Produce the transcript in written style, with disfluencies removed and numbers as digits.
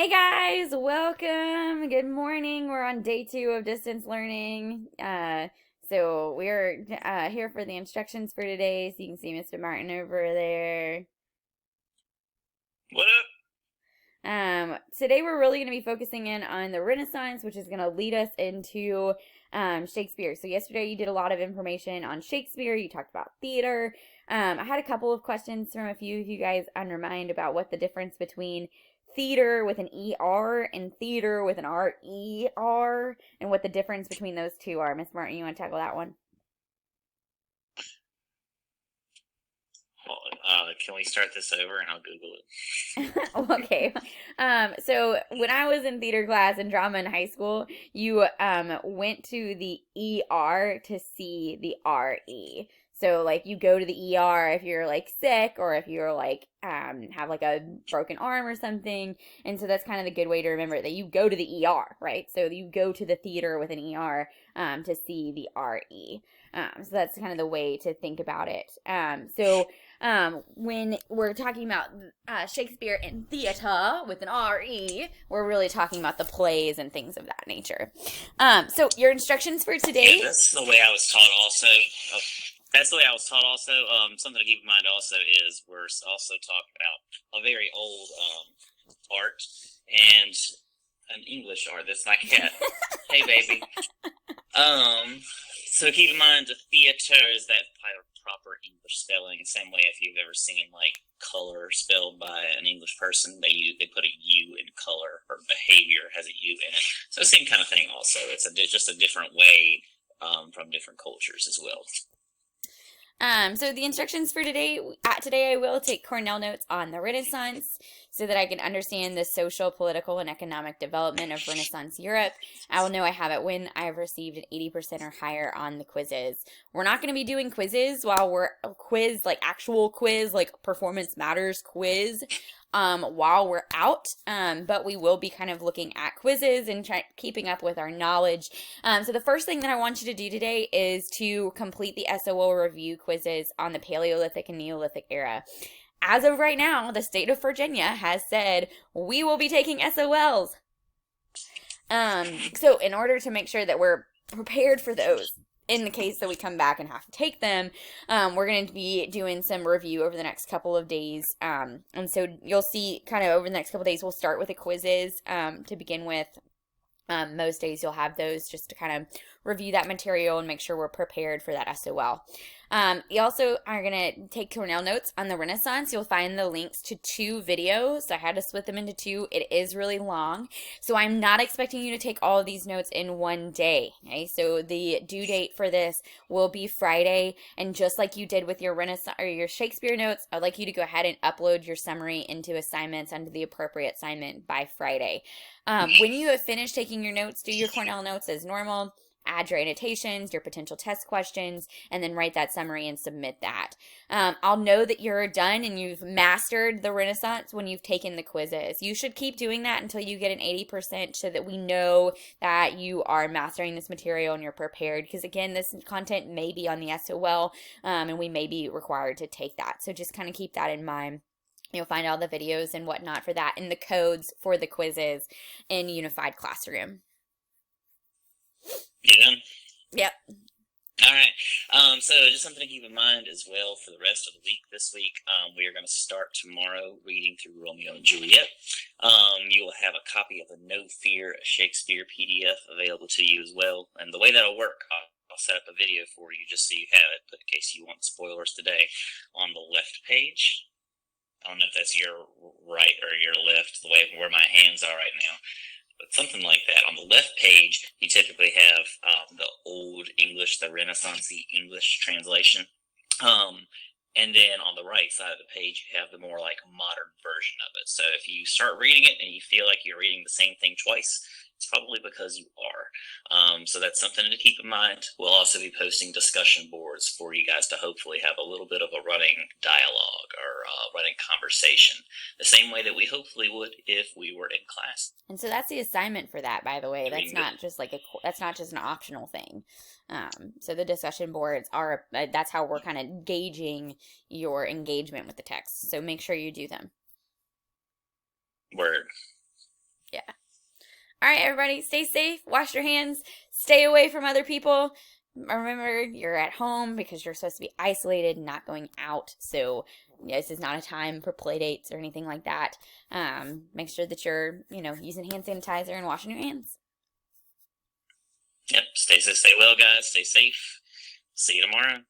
Hey guys, welcome. Good morning. We're on day 2 of distance learning. So we're here for the instructions for today. So you can see Mr. Martin over there. What up? Today we're really going to be focusing in on the Renaissance, which is going to lead us into Shakespeare. So yesterday you did a lot of information on Shakespeare. You talked about theater. I had a couple of questions from a few of you guys on your mind about what the difference between theater with an ER and theater with an RER and what the difference between those two are. Miss Martin, you want to tackle that one? Can we start this over and I'll Google it? Okay. So when I was in theater class and drama in high school, you went to the ER to see the RE. So like you go to the ER if you're like sick or if you're like have like a broken arm or something. And so that's kind of the good way to remember it, that you go to the ER, right? So you go to the theater with an ER to see the RE. So that's kind of the way to think about it. When we're talking about Shakespeare in theater with an RE, we're really talking about the plays and things of that nature. So your instructions for Yeah, today. that's the way I was taught also. That's the way I was taught also. Something to keep in mind also is we're also talking about a very old art and an English art. That's my cat. Hey, baby. Um, so keep in mind the theater is that proper English spelling. Same way if you've ever seen like color spelled by an English person, they put a U in color, or behavior has a U in it. So same kind of thing. Also, it's just a different way from different cultures as well. So the instructions for today I will take Cornell notes on the Renaissance so that I can understand the social, political, and economic development of Renaissance Europe. I will know I have it when I've received an 80% or higher on the quizzes. We're not going to be doing quizzes while we're like actual quiz, like performance matters quiz while we're out. But we will be kind of looking at quizzes and keeping up with our knowledge. So the first thing that I want you to do today is to complete the SOL review quizzes on the Paleolithic and Neolithic era. As of right now, the state of Virginia has said we will be taking SOLs. So in order to make sure that we're prepared for those, in the case that we come back and have to take them, we're going to be doing some review over the next couple of days. And so you'll see kind of over the next couple of days, we'll start with the quizzes to begin with. Most days you'll have those just to kind of review that material and make sure we're prepared for that SOL. You also are going to take Cornell notes on the Renaissance. You'll find the links to 2 videos. I had to split them into 2. It is really long. So I'm not expecting you to take all of these notes in one day. Okay? So the due date for this will be Friday. And just like you did with your Renaissance or your Shakespeare notes, I'd like you to go ahead and upload your summary into assignments under the appropriate assignment by Friday. When you have finished taking your notes, do your Cornell notes as normal. Add your annotations, your potential test questions, and then write that summary and submit that. I'll know that you're done and you've mastered the Renaissance when you've taken the quizzes. You should keep doing that until you get an 80% so that we know that you are mastering this material and you're prepared. Because again, this content may be on the SOL and we may be required to take that. So just kind of keep that in mind. You'll find all the videos and whatnot for that and the codes for the quizzes in Unified Classroom. You done? Yep. All right. So just something to keep in mind as well for the rest of the week. This week, we are going to start tomorrow reading through Romeo and Juliet. You will have a copy of the No Fear Shakespeare PDF available to you as well. And the way that'll work, I'll set up a video for you just so you have it, but in case you want spoilers today. On the left page, I don't know if that's your right or your left, the way where my hands are right now, but something like that. On the left page, you typically have the old English, the Renaissance English translation. And then on the right side of the page, you have the more like modern version of it. So if you start reading it and you feel like you're reading the same thing twice, it's probably because you are. So that's something to keep in mind. We'll also be posting discussion boards for you guys to hopefully have a little bit of a running dialogue or running conversation, the same way that we hopefully would if we were in class. And so that's the assignment for that, by the way. That's Doing good. not just like that's not just an optional thing. So the discussion boards are that's how we're kind of gauging your engagement with the text. So make sure you do them. Word. right, everybody, stay safe, wash your hands, stay away from other people. Remember, you're at home because you're supposed to be isolated and not going out. So this is not a time for play dates or anything like that. Make sure that you're, using hand sanitizer and washing your hands. Yep. Stay well, guys. Stay safe. See you tomorrow.